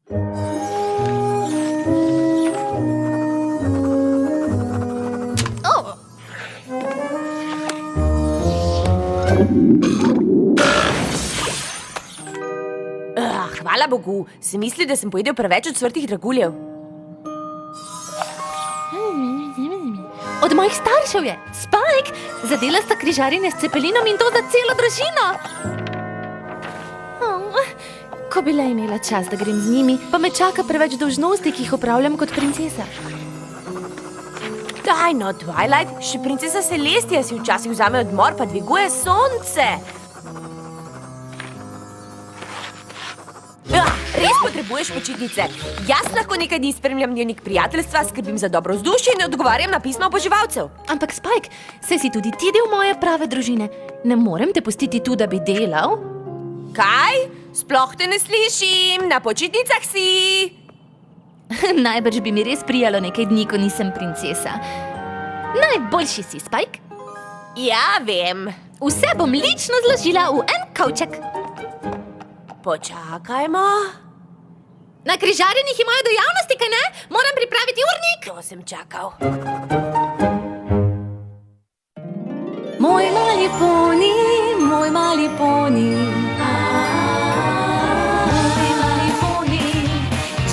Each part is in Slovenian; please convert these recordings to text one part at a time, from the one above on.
Hvala Bogu, si misli, da sem pojedel preveč ocvrtih draguljev? Od mojih staršev je. Spike, zadela sta križarjenje s cepelinom in to za celo družino. Ko bi le imela čas, da grem z njimi, pa me čaka preveč dolžnosti, ki jih opravljam kot princesa. Daj no, Twilight, še princesa Celestia si včasih vzame odmor, pa dviguje sonce. Res potrebuješ počitnice. Jaz lahko nekaj dni spremljam dnevnik prijateljstva, skrbim za dobro vzdušje in odgovarjam na pisma oboževalcev. Ampak Spike, saj si tudi ti del moje prave družine. Ne morem te pustiti tu, da bi delal. Kaj? Sploh te ne slišim, na počitnicah si. Najbrž bi mi res prijalo nekaj dni, ko nisem princesa. Najboljši si, Spike. Ja, vem. Vse bom lično zložila v en kovček. Počakajmo. Na križarjenjih imajo dejavnosti, kaj ne? Moram pripraviti urnik. To sem čakal. Moj mali poni, moj mali poni. Moj mali poni.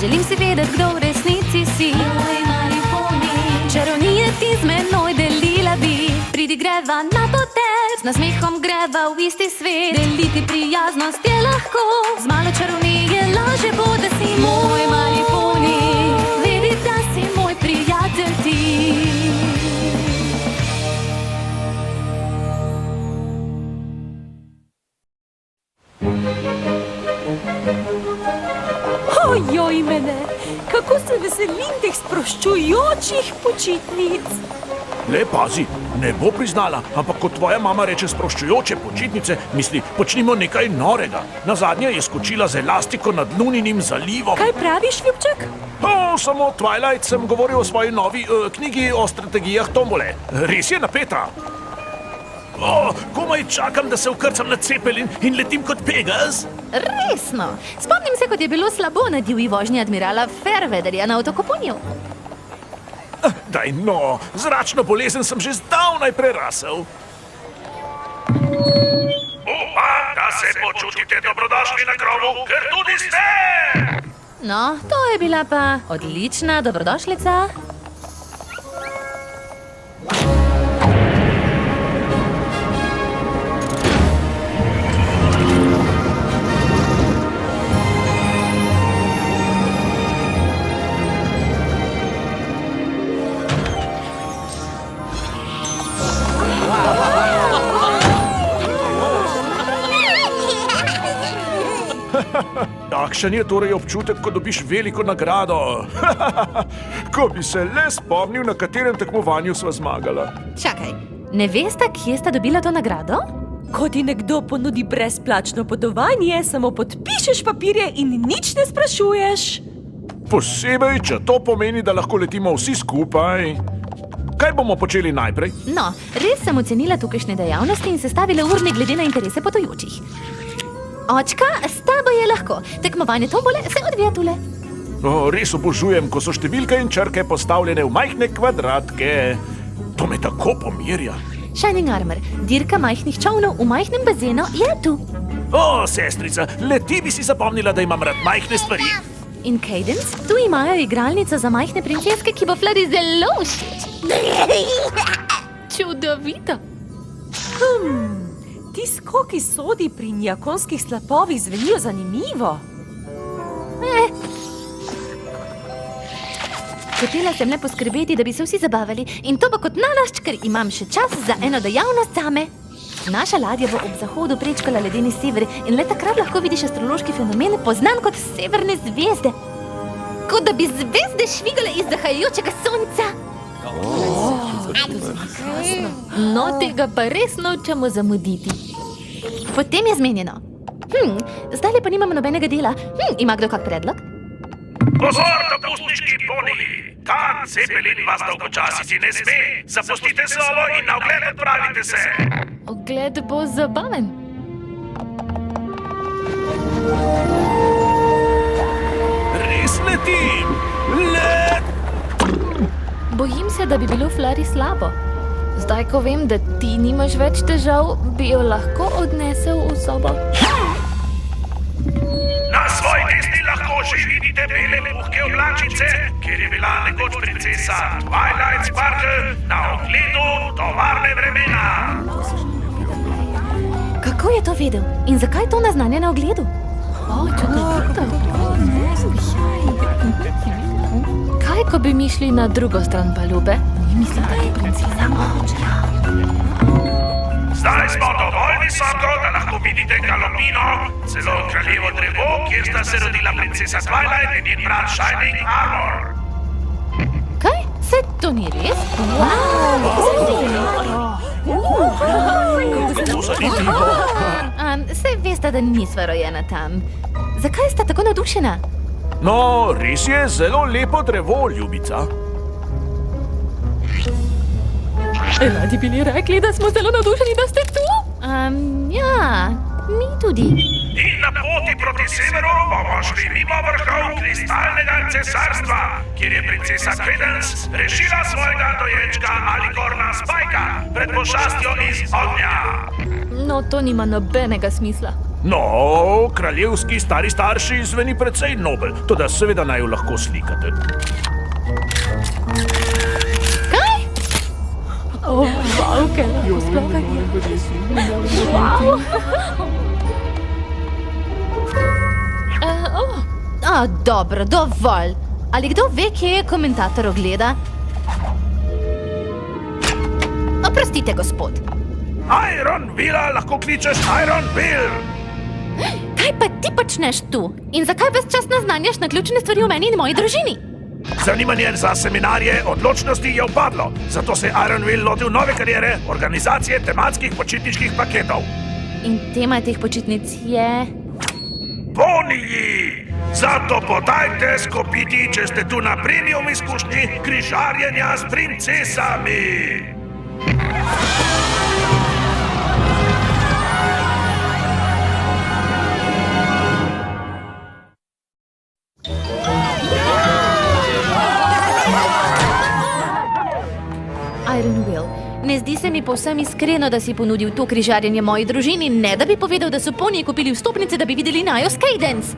Želim si vedeti, kdo v resnici si. Moj mali poni. Čarovnije ti z menoj delila bi. Pridi greva na potec, z nasmehom greva v isti svet. Deliti prijaznost je lahko, z malo čarovnije laže bo, da si moj mali poni. Vedi, da si moj prijatelj ti. Ojoj mene, kako se veselim teh sproščujočih počitnic. Le pazi, ne bo priznala, ampak ko tvoja mama reče sproščujoče počitnice, misli, počnimo nekaj norega. Nazadnje je skočila z elastiko nad Luninim zalivom. Kaj praviš, ljubček? Samo Twilight, sem govoril o svoji novi knjigi o strategijah tombole. Res je napeta. Komaj čakam, da se vkrcam na cepelin in letim kot Pegas. Resno, spomnim se, kot je bilo slabo na divji vožnji admirala Fairweatherja na otokopunju. Daj no, zračno bolezen sem že zdavnaj prerasel. Upam, da se počutite dobrodošli na krovu, ker tudi ste! No, to je bila pa odlična dobrodošlica. Takšen je torej občutek, ko dobiš veliko nagrado. Ko bi se le spomnil, na katerem tekmovanju sva zmagala. Čakaj, ne veste, kje sta dobila to nagrado? Ko ti nekdo ponudi brezplačno potovanje, samo podpišeš papirje in nič ne sprašuješ. Posebej, če to pomeni, da lahko letimo vsi skupaj. Kaj bomo počeli najprej? No, res sem ocenila tukajšnje dejavnosti in sestavila urnik glede na interese potujočih. Očka, s tabo je lahko. Tekmovanje tombole se odvija tule. Res obožujem, ko so številke in črke postavljene v majhne kvadratke. To me tako pomirja. Shining Armor, dirka majhnih čovnov v majhnem bazenu je tu. Sestrica, le ti bi si zapomnila, da imam rad majhne stvari. In Cadence, tu imajo igralnico za majhne princeske, ki bo Flirty zelo všeč. Čudovito. Ti skoki sodi pri njakonskih slapovih zvenijo zanimivo. Hotela sem le poskrbeti, da bi se vsi zabavali in to pa kot nalašč, ker imam še čas za eno dejavnost zame. Naša ladja bo ob zahodu prečkala ledeni sever in le takrat lahko vidiš astrološki fenomen, poznan kot severne zvezde. Kot da bi zvezde švigale iz zahajajočega sonca. No, tega pa res nočemo zamuditi. Potem je zmenjeno. Zdaj pa nimamo nobenega dela. Ima kdo kak predlog? Pozor, dopustniški poni! Ta cepelin vas dolgočasiti ne sme. Zapustite sobo in na ogled odpravite se. Ogled bo zabaven. Let! Bojim se, da bi bilo Flari slabo. Zdaj, ko vem, da ti nimaš več težav, bi jo lahko odnesel v sobo. Na svoji desni lahko že vidite bele puhke oblačice, kjer je bila nekoč princesa Twilight Sparkle na ogledu tovarne vremena. Kako je to vedel? In zakaj to naznanje na ogledu? Čudovito. Kaj, ko bi mi šli na drugo stran palube? Mislim, da je princesa. Zdaj smo dovolj visoko, da lahko vidite galopino, celo kraljevo drevo, kjer sta se rodila princesa Twilight in njen brat Shining Armor. Kaj? Se to ni res? Kako zanimivo. Saj veste, da nisva rojena tam. Zakaj sta tako navdušena? No, res je zelo lepo drevo, ljubica. Radi bili rekli, da smo zelo navdušeni, da ste tu? Ja, mi tudi. In na poti proti severu bomo šli mimo vrhov kristalnega cesarstva, kjer je princesa Credence rešila svojega dojenčka Alicorna Spajka pred pošastjo iz ognja. No, to nima nobenega smisla. No, kraljevski stari starši zveni precej nobel, toda seveda naj jo lahko slikate. Wow, kaj lahko sploh je. Wow. Dobro, dovolj. Ali kdo ve, kje je komentator ogleda? Oprostite, gospod. Iron Villa lahko kličeš Iron Will. Kaj pa ti počneš tu? In zakaj ves čas naznanjaš naključne stvari o meni in moji družini? Zanimanje za seminarje odločnosti je upadlo, zato se je Iron Will lotil nove kariere, organizacije tematskih počitniških paketov. In tema teh počitnic je... Poniji! Zato podajte skopiti, če ste tu na premium izkušnji križarjenja s princesami. Iron Will, ne zdi se mi povsem iskreno, da si ponudil to križarjenje moji družini, ne da bi povedal, da so poniji kupili vstopnice, da bi videli Niles Cadence.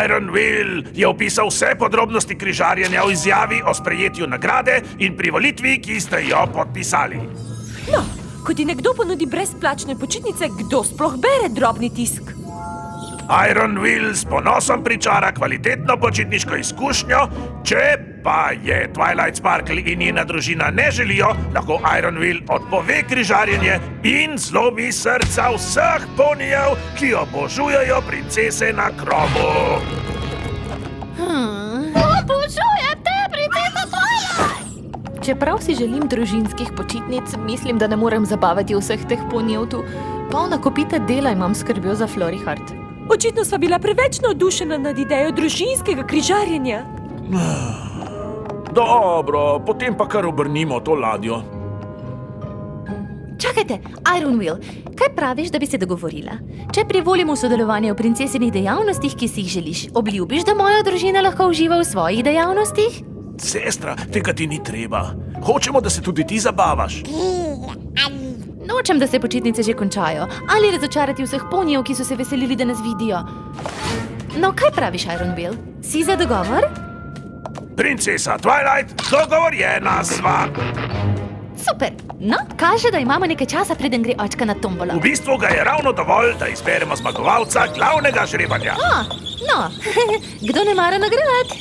Iron Will je opisal vse podrobnosti križarjenja v izjavi o sprejetju nagrade in privolitvi, ki ste jo podpisali. No, ko ti nekdo ponudi brezplačne počitnice, kdo sploh bere drobni tisk? Iron Will s ponosom pričara kvalitetno počitniško izkušnjo, če pa je Twilight Sparkle in njena družina ne želijo, lahko Iron Will odpove križarjenje in zlomi srca vseh ponijev, ki obožujejo princese na krovu. Obožujem te, princesa Twilight! Čeprav si želim družinskih počitnic, mislim, da ne morem zabavati vseh teh ponijev tu. Polna kopita dela imam skrbjo za Florihart. Očitno sva bila preveč navdušena nad idejo družinskega križarjenja. Dobro, potem pa kar obrnimo to ladjo. Čakajte, Iron Will, kaj praviš, da bi se dogovorila? Če privolimo sodelovanje v princesinih dejavnostih, ki si jih želiš, obljubiš, da moja družina lahko uživa v svojih dejavnostih? Sestra, tega ti ni treba. Hočemo, da se tudi ti zabavaš. Nočem, da se počitnice že končajo, ali razočarati vseh ponijev, ki so se veselili, da nas vidijo. No, kaj praviš, Iron Will? Si za dogovor? Princesa Twilight, dogovorjena sva. Super, no, kaže, da imamo nekaj časa, preden gre očka na tombolo. V bistvu ga je ravno dovolj, da izberemo zmagovalca glavnega žrebanja. No, kdo ne mara nagrad?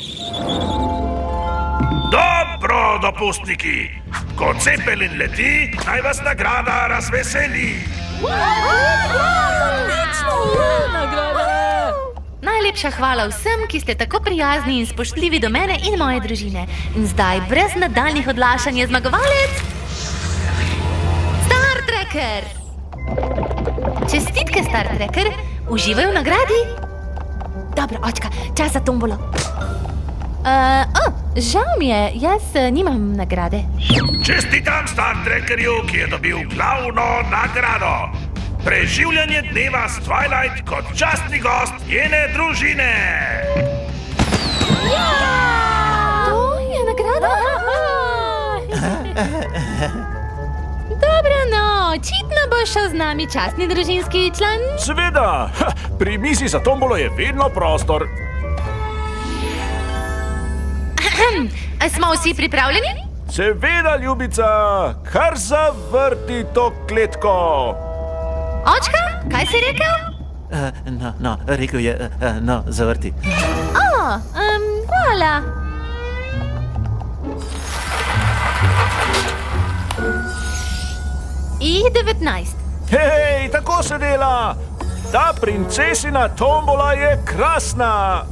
Dobro, dopustniki. Ko Cepelin leti, naj vas nagrada razveseli. Najlepša hvala vsem, ki ste tako prijazni in spoštljivi do mene in moje družine. In zdaj, brez nadaljnjih odlašanj, je zmagovalec Star Trekker! Čestitke, Star Trekker! Uživaj v nagradi! Dobro, očka, čas za tombolo. Žal mi je, jaz nimam nagrade. Čestitam Star Trekkerju, ki je dobil glavno nagrado. Preživljanje dneva s Twilight kot častni gost njene družine. To boš šel z nami, častni družinski član? Seveda, pri mizi za tombolo je vedno prostor. A smo vsi pripravljeni? Seveda, ljubica, kar zavrti to kletko. Očka, kaj si rekel? Rekel je, zavrti. Hvala. I19. Hej, tako se dela. Ta princesina tombola je krasna.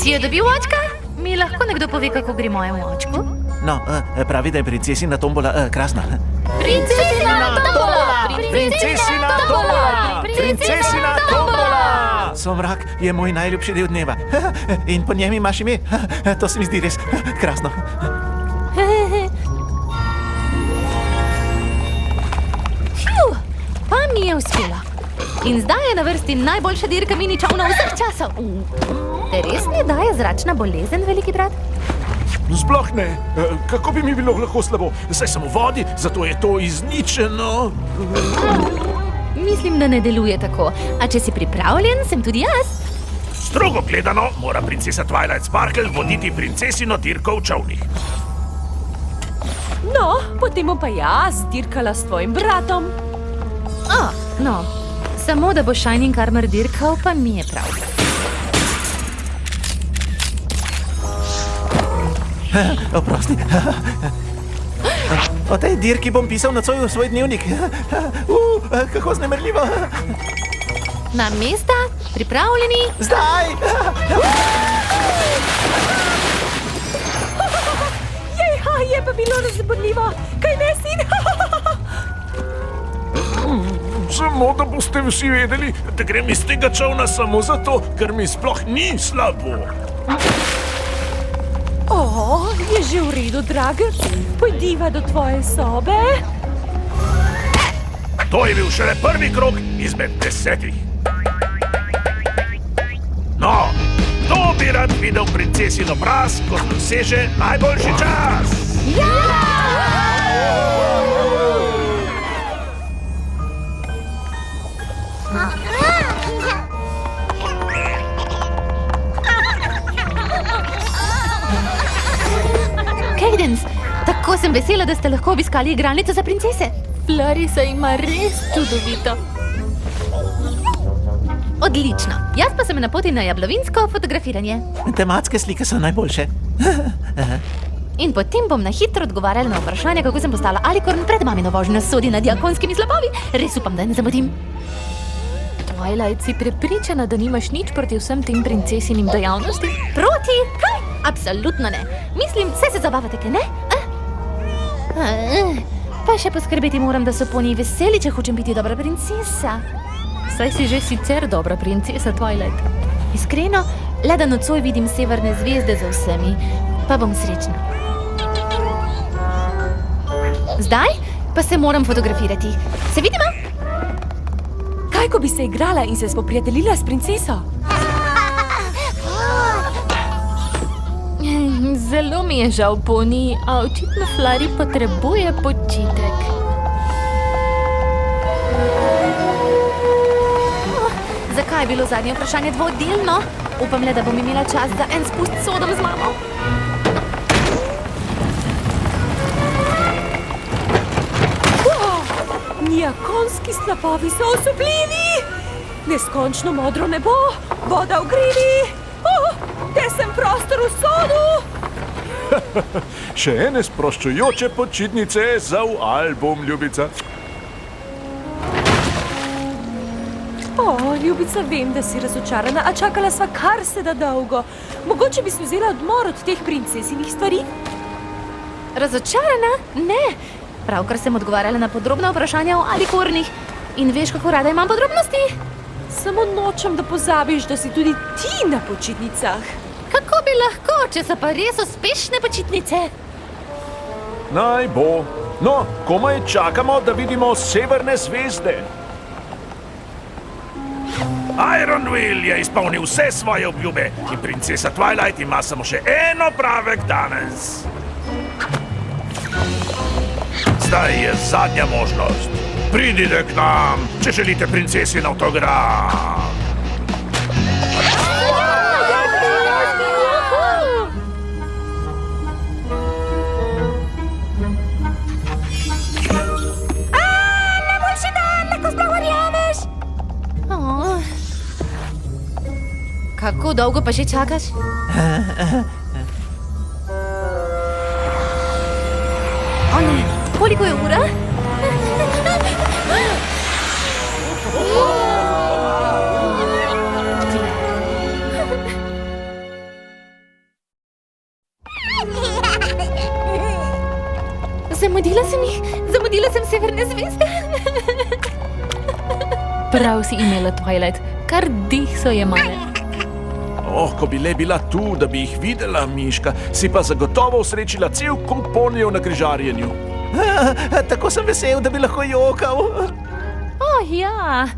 Si jo dobil, očka? Mi lahko nekdo pove, kako gre mojemu očku? Pravi, da je princesina tombola krasna. Princesina tombola! Princesina tombola! Princesina tombola! Somrak je moj najljubši del dneva. In po njem imaš ime. To se mi zdi res krasno. Pa mi je uspelo. In zdaj je na vrsti najboljša dirka mini čovna vseh časov. Te res ne daje zračna bolezen, veliki brat? Sploh ne. Kako bi mi bilo lahko slabo? Saj sem v vodi, zato je to izničeno. Mislim, da ne deluje tako. A če si pripravljen, sem tudi jaz. Strogo gledano mora princesa Twilight Sparkle voditi princesino dirko v čovnih. No, potem bom pa jaz dirkala s tvojim bratom. No, samo da bo Shining Armor dirkal, pa mi je prav. Oprosti. O tej dirki bom pisal na svoj dnevnik. Kako vznemirljivo. Na mesta, pripravljeni? Zdaj! Je pa bilo razborljivo. Kaj ne, sin? Samo da boste vsi vedeli, da grem iz tega čovna samo zato, ker mi sploh ni slabo. Je že v redu, dragec. Pojdiva do tvoje sobe. To je bil šele prvi krog izmed 10. No, kdo bi rad videl princesino obraz, ko doseže najboljši čas? Cadence, tako sem vesela, da ste lahko obiskali igralnico za princese. Florisa ima res čudovito. Odlično. Jaz pa sem na poti na jablovinsko fotografiranje. Tematske slike so najboljše. In potem bom na hitro odgovarjala na vprašanje, kako sem postala alikorn pred mamino vožnjo sodi nad diakonskimi slapovi. Res upam, da ne zamudim. Twilight, si prepričana, da nimaš nič proti vsem tem princesinim dejavnostim? Proti? Kaj? Absolutno ne. Mislim, vse se zabavate, kaj ne? Pa še poskrbeti moram, da so po njej veseli, če hočem biti dobra princesa. Saj si že sicer dobra princesa, Twilight. Iskreno, le da nocoj vidim severne zvezde za vsemi, pa bom srečna. Zdaj pa se moram fotografirati. Se vidimo? Kaj, ko bi se igrala in se spoprijateljila s princeso? Zelo mi je žal, Poni, a očitno Flari potrebuje počitek. Zakaj je bilo zadnje vprašanje dvodelno? Upam le, da bom imela čas za en spust s sodom z mamo. Diakonski slapovi so osupljivi. Neskončno modro nebo, voda v grivi. Tesen prostor v sodu. Še ene sproščujoče počitnice za v album, ljubica. Ljubica, vem, da si razočarana, a čakala sva kar se da dolgo. Mogoče bi si vzela odmor od teh princesinih stvari? Razočarana? Ne. Pravkar sem odgovarjala na podrobna vprašanja o alikornih. In veš, kako rada imam podrobnosti? Samo nočem, da pozabiš, da si tudi ti na počitnicah. Kako bi lahko, če so pa res uspešne počitnice? Naj bo. No, komaj čakamo, da vidimo severne zvezde. Ironville je izpolnil vse svoje obljube in princesa Twilight ima samo še eno pravek danes. Zdaj je zadnja možnost. Pridite k nam, če želite princesin avtograf. Kako dolgo pa že čakaš? O ne, koliko je ura? Zamudila sem severne zvezde. Prav si imela, Twilight, kar dih so jemale. Oh, ko bi le bila tu, da bi jih videla, Miška, si pa zagotovo usrečila cel kup ponijev na križarjenju. Tako sem vesel, da bi lahko jokal. Oh ja,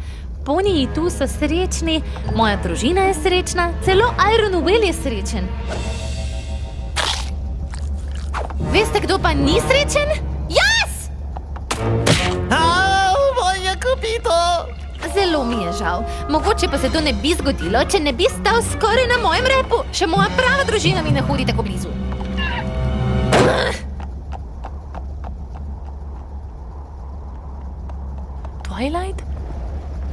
poniji tu so srečni, moja družina je srečna, celo Iron Will je srečen. Veste, kdo pa ni srečen? Jaz! Moja kopito! Zelo mi je žal. Mogoče pa se to ne bi zgodilo, če ne bi stal skoraj na mojem repu. Še moja prava družina mi ne hodi tako blizu. Twilight?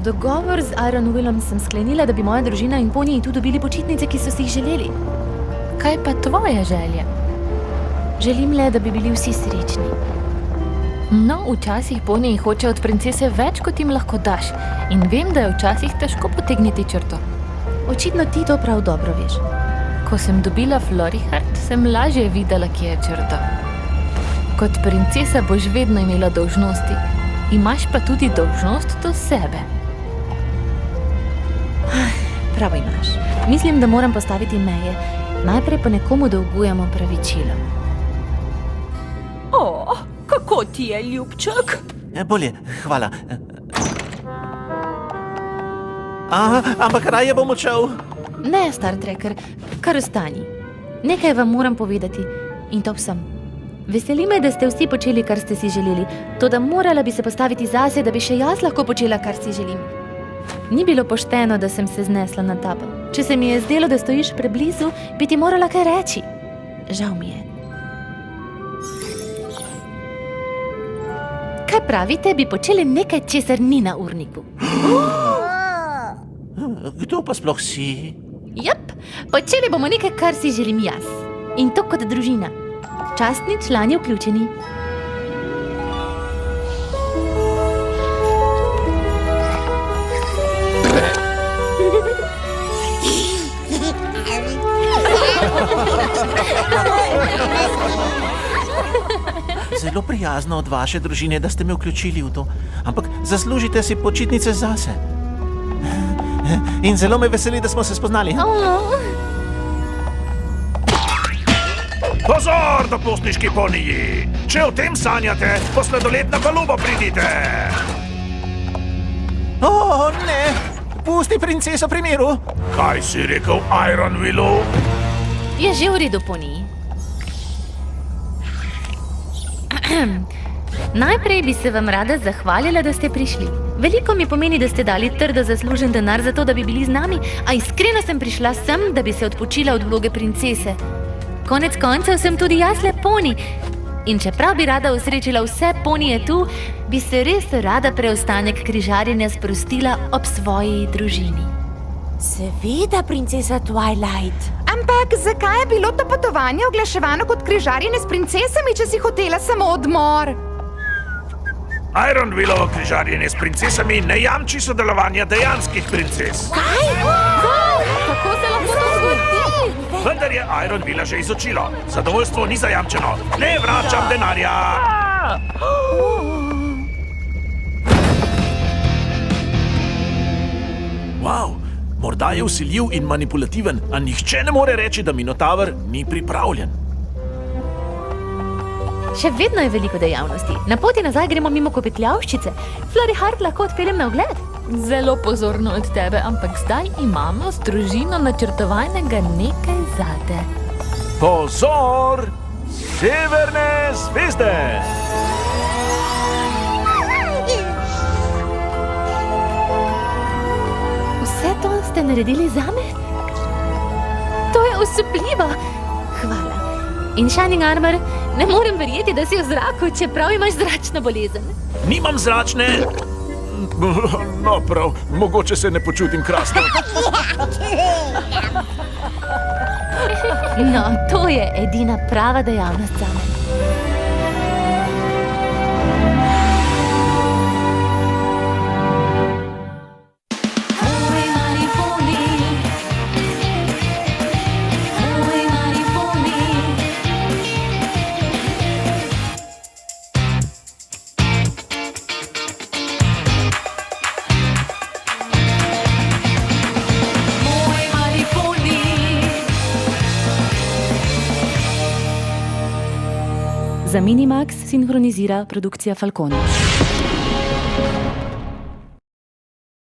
Dogovor z Iron Willom sem sklenila, da bi moja družina in poniji tu dobili počitnice, ki so si jih želeli. Kaj pa tvoja želja? Želim le, da bi bili vsi srečni. No, včasih poniji hoče od princese več, kot jim lahko daš. In vem, da je včasih težko potegniti črto. Očitno ti to prav dobro veš. Ko sem dobila Florihart, sem lažje videla, kje je črta. Kot princesa boš vedno imela dolžnosti. Imaš pa tudi dolžnost do sebe. Prav imaš. Mislim, da moram postaviti meje. Najprej pa nekomu dolgujemo pravičilo. O, kako ti je, ljubček? Bolje, hvala. Ampak raje bom odšel. Ne, Star Trekker, kar ostani. Nekaj vam moram povedati in to vsem. Veseli me, da ste vsi počeli, kar ste si želeli, toda morala bi se postaviti zase, da bi še jaz lahko počela, kar si želim. Ni bilo pošteno, da sem se znesla na tabo. Če se mi je zdelo, da stojiš preblizu, bi ti morala kaj reči. Žal mi je. Kaj pravite, bi počeli nekaj, česar ni na urniku? Kdo pa sploh si? Jep, počeli bomo nekaj, kar si želim jaz. In to kot družina. Častni člani vključeni. Zelo prijazno od vaše družine, da ste me vključili v to. Ampak zaslužite si počitnice zase. In zelo me veseli, da smo se spoznali. Pozor, dopustniški poniji! Če o tem sanjate, po sladoled na palubo pridite! O, ne! Pusti princeso pri miru! Kaj si rekel Iron Willu? Je že v redu, poniji. Najprej bi se vam rada zahvalila, da ste prišli. Veliko mi pomeni, da ste dali trdo zaslužen denar za to, da bi bili z nami, a iskreno sem prišla sem, da bi se odpočila od vloge princese. Konec koncev sem tudi jaz le poni. In čeprav bi rada usrečila vse ponije tu, bi se res rada preostanek križarjenja sprostila ob svoji družini. Seveda, princesa Twilight. Ampak zakaj je bilo to potovanje oglaševano kot križarjenje s princesami, če si hotela samo odmor? Iron Willovo križarjenje s princesami ne jamči sodelovanja dejanskih princes. Kako se lahko to zgodi? Vendar je Iron Willa že izučilo. Zadovoljstvo ni zajamčeno. Ne vračam denarja! Wow, morda je vsiljiv in manipulativen, a nihče ne more reči, da Minotaver ni pripravljen. Še vedno je veliko dejavnosti. Na poti nazaj gremo mimo kopetljavščice. Florihart lahko odpeljem na ogled. Zelo pozorno od tebe, ampak zdaj imamo z družino načrtovanega nekaj zate. Pozor! Severne zvezde! naredili zame? To je osupljivo. Hvala. In Shining Armor, ne morem verjeti, da si v zraku, čeprav imaš zračno bolezen. Nimam zračne. No, prav, mogoče se ne počutim krasno. No, to je edina prava dejavnost zame. Za Minimax sinhronizira produkcija Falcon.